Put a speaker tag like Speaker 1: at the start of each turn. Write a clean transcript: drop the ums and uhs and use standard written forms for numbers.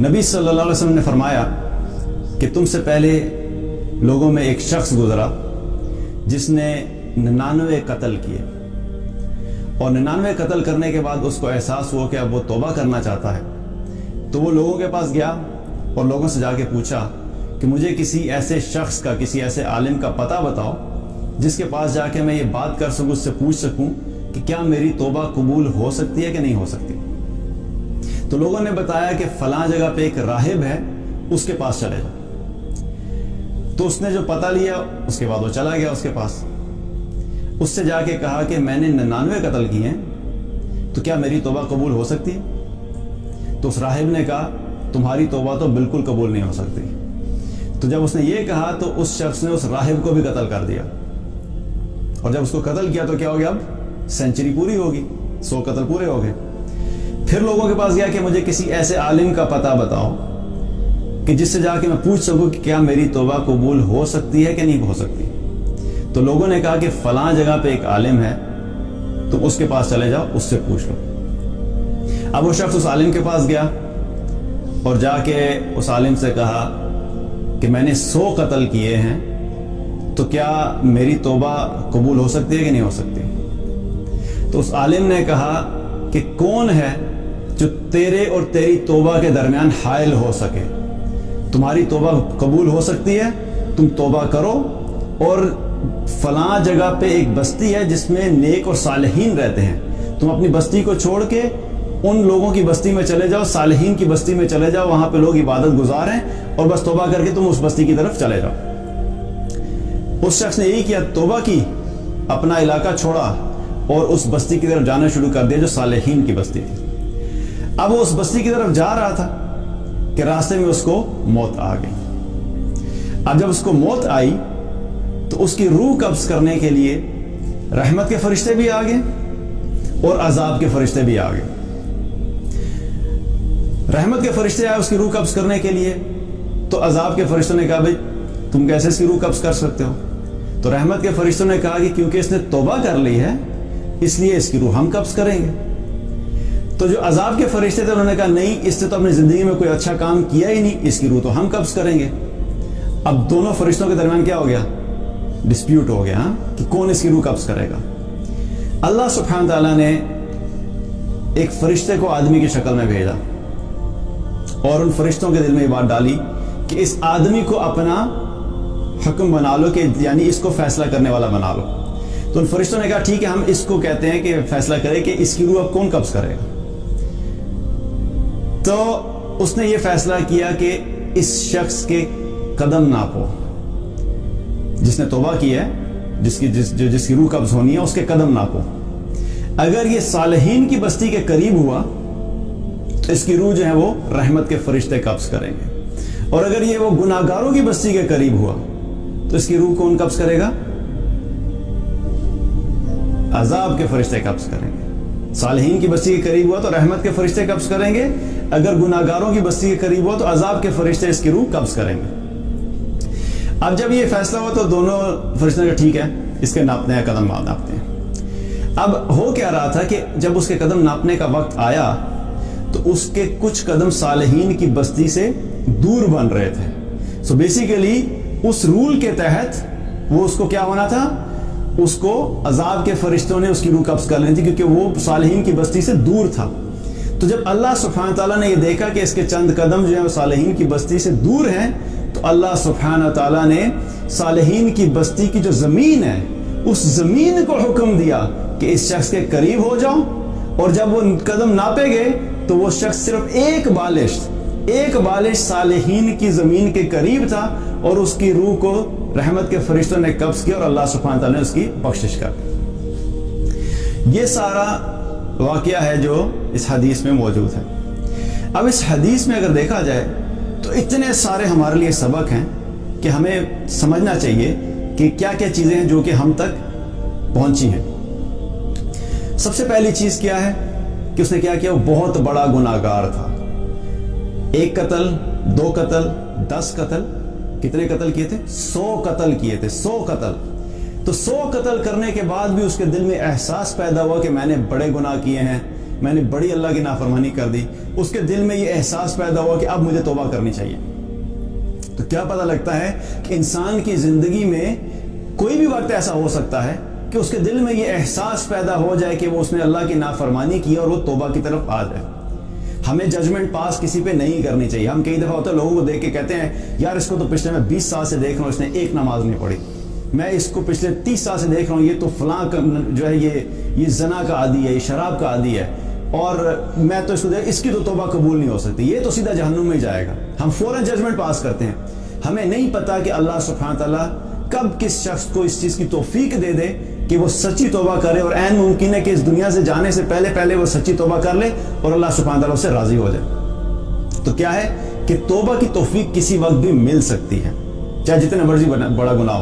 Speaker 1: نبی صلی اللہ علیہ وسلم نے فرمایا کہ تم سے پہلے لوگوں میں ایک شخص گزرا جس نے 99 قتل کیے، اور 99 قتل کرنے کے بعد اس کو احساس ہوا کہ اب وہ توبہ کرنا چاہتا ہے، تو وہ لوگوں کے پاس گیا اور لوگوں سے جا کے پوچھا کہ مجھے کسی ایسے شخص کا، کسی ایسے عالم کا پتہ بتاؤ جس کے پاس جا کے میں یہ بات کر سکوں، اس سے پوچھ سکوں کہ کیا میری توبہ قبول ہو سکتی ہے کہ نہیں ہو سکتی۔ تو لوگوں نے بتایا کہ فلاں جگہ پہ ایک راہب ہے، اس کے پاس چلے جاؤ۔ تو اس نے جو پتہ لیا اس کے بعد وہ چلا گیا اس کے پاس، اس سے جا کے کہا کہ میں نے 99 قتل کیے ہیں، تو کیا میری توبہ قبول ہو سکتی ہے؟ تو اس راہب نے کہا تمہاری توبہ تو بالکل قبول نہیں ہو سکتی۔ تو جب اس نے یہ کہا تو اس شخص نے اس راہب کو بھی قتل کر دیا، اور جب اس کو قتل کیا تو کیا ہو گیا، اب سینچری پوری ہوگی، 100 قتل پورے ہو گئے۔ پھر لوگوں کے پاس گیا کہ مجھے کسی ایسے عالم کا پتہ بتاؤ کہ جس سے جا کے میں پوچھ سکوں کہ کیا میری توبہ قبول ہو سکتی ہے کہ نہیں ہو سکتی۔ تو لوگوں نے کہا کہ فلاں جگہ پہ ایک عالم ہے، تم اس کے پاس چلے جاؤ، اس سے پوچھ لو۔ اب وہ شخص اس عالم کے پاس گیا اور جا کے اس عالم سے کہا کہ میں نے 100 قتل کیے ہیں، تو کیا میری توبہ قبول ہو سکتی ہے کہ نہیں ہو سکتی؟ تو اس عالم نے کہا کہ کون ہے جو تیرے اور تیری توبہ کے درمیان حائل ہو سکے؟ تمہاری توبہ قبول ہو سکتی ہے، تم توبہ کرو، اور فلاں جگہ پہ ایک بستی ہے جس میں نیک اور صالحین رہتے ہیں، تم اپنی بستی کو چھوڑ کے ان لوگوں کی بستی میں چلے جاؤ، صالحین کی بستی میں چلے جاؤ، وہاں پہ لوگ عبادت گزار ہیں، اور بس توبہ کر کے تم اس بستی کی طرف چلے جاؤ۔ اس شخص نے یہی کیا، توبہ کی، اپنا علاقہ چھوڑا اور اس بستی کی طرف جانا شروع کر دیا جو صالحین کی بستی تھی۔ اب وہ اس بستی کی طرف جا رہا تھا کہ راستے میں اس کو موت آ گئی۔ اب جب اس کو موت آئی تو اس کی روح قبض کرنے کے لیے رحمت کے فرشتے بھی آ گئے اور عذاب کے فرشتے بھی آ گئے۔ رحمت کے فرشتے آئے اس کی روح قبض کرنے کے لیے، تو عذاب کے فرشتوں نے کہا بھائی تم کیسے اس کی روح قبض کر سکتے ہو؟ تو رحمت کے فرشتوں نے کہا کہ کیونکہ اس نے توبہ کر لی ہے اس لیے اس کی روح ہم قبض کریں گے۔ تو جو عذاب کے فرشتے تھے انہوں نے کہا نہیں، اس نے تو اپنی زندگی میں کوئی اچھا کام کیا ہی نہیں، اس کی روح تو ہم قبض کریں گے۔ اب دونوں فرشتوں کے درمیان کیا ہو گیا، ڈسپیوٹ ہو گیا کہ کون اس کی روح قبض کرے گا۔ اللہ سبحانہ تعالیٰ نے ایک فرشتے کو آدمی کی شکل میں بھیجا اور ان فرشتوں کے دل میں یہ بات ڈالی کہ اس آدمی کو اپنا حکم بنا لو، کہ یعنی اس کو فیصلہ کرنے والا بنا لو۔ تو ان فرشتوں نے کہا ٹھیک ہے، ہم اس کو کہتے ہیں کہ فیصلہ کرے کہ اس کی روح اب کون قبض کرے گا۔ تو اس نے یہ فیصلہ کیا کہ اس شخص کے قدم ناپو، جس نے توبہ کی ہے، جس کی روح قبض ہونی ہے، اس کے قدم ناپو۔ اگر یہ صالحین کی بستی کے قریب ہوا تو اس کی روح جو ہے وہ رحمت کے فرشتے قبض کریں گے، اور اگر یہ وہ گناہگاروں کی بستی کے قریب ہوا تو اس کی روح کون قبض کرے گا، عذاب کے فرشتے قبض کریں گے۔ صالحین کی بستی کے قریب ہوا تو رحمت کے فرشتے قبض کریں گے، اگر گناہگاروں کی بستی کے قریب ہوا تو عذاب کے فرشتے اس کی روح قبض کریں گے۔ اب جب یہ فیصلہ ہوا تو دونوں فرشتوں نے ٹھیک ہے، اس کے ناپنے ہیں، قدم ناپتے ہیں۔ اب ہو کیا رہا تھا کہ جب اس کے قدم ناپنے کا وقت آیا تو اس کے کچھ قدم صالحین کی بستی سے دور بن رہے تھے۔ سو بیسیکلی اس رول کے تحت وہ اس کو کیا ہونا تھا، اس کو عذاب کے فرشتوں نے اس کی روح قبض کر لینی تھی، کیونکہ وہ صالحین کی بستی سے دور تھا۔ تو جب اللہ سبحانہ تعالیٰ نے یہ دیکھا کہ اس کے چند قدم جو ہیں وہ صالحین کی بستی سے دور ہیں، تو اللہ سبحانہ تعالیٰ نے صالحین کی بستی کی جو زمین ہے اس زمین کو حکم دیا کہ اس شخص کے قریب ہو جاؤ، اور جب وہ قدم ناپے گئے تو وہ شخص صرف ایک بالش صالحین کی زمین کے قریب تھا، اور اس کی روح کو رحمت کے فرشتوں نے قبض کیا اور اللہ سبحانہ تعالیٰ نے اس کی بخشش کر دی۔ یہ سارا واقعہ ہے جو اس حدیث میں موجود ہے۔ اب اس حدیث میں اگر دیکھا جائے تو اتنے سارے ہمارے لیے سبق ہیں کہ ہمیں سمجھنا چاہیے کہ کیا کیا چیزیں ہیں جو کہ ہم تک پہنچی ہیں۔ سب سے پہلی چیز کیا ہے کہ اس نے کیا کیا، وہ بہت بڑا گناہگار تھا۔ 1 قتل، 2 قتل، 10 قتل، کتنے قتل کیے تھے؟ 100 قتل کیے تھے، 100 قتل۔ تو 100 قتل کرنے کے بعد بھی اس کے دل میں احساس پیدا ہوا کہ میں نے بڑے گناہ کیے ہیں، میں نے بڑی اللہ کی نافرمانی کر دی، اس کے دل میں یہ احساس پیدا ہوا کہ اب مجھے توبہ کرنی چاہیے۔ تو کیا پتہ لگتا ہے کہ انسان کی زندگی میں کوئی بھی وقت ایسا ہو سکتا ہے کہ اس کے دل میں یہ احساس پیدا ہو جائے کہ وہ اس نے اللہ کی نافرمانی کی اور وہ توبہ کی طرف آ جائے۔ ہمیں ججمنٹ پاس کسی پہ نہیں کرنی چاہیے۔ ہم کئی دفعہ ہوتا ہے لوگوں کو دیکھ کے کہتے ہیں یار اس کو تو پچھلے میں 20 سال سے دیکھ رہا ہوں، اس نے ایک نماز نہیں پڑھی، میں اس کو پچھلے 30 سال سے دیکھ رہا ہوں، یہ تو فلاں جو ہے یہ زنا کا عادی ہے، یہ شراب کا عادی ہے، اور میں تو اس کی تو توبہ قبول نہیں ہو سکتی، یہ تو سیدھا جہنم میں جائے گا۔ ہم فوراً ججمنٹ پاس کرتے ہیں۔ ہمیں نہیں پتا کہ اللہ سبحانہ تعالیٰ کب کس شخص کو اس چیز کی توفیق دے دے کہ وہ سچی توبہ کرے، اور عین ممکن ہے کہ اس دنیا سے جانے سے پہلے وہ سچی توبہ کر لے اور اللہ سبحانہ تعالیٰ اس سے راضی ہو جائے۔ تو کیا ہے کہ توبہ کی توفیق کسی وقت بھی مل سکتی ہے، چاہے جتنے مرضی بڑا گناہ ہو۔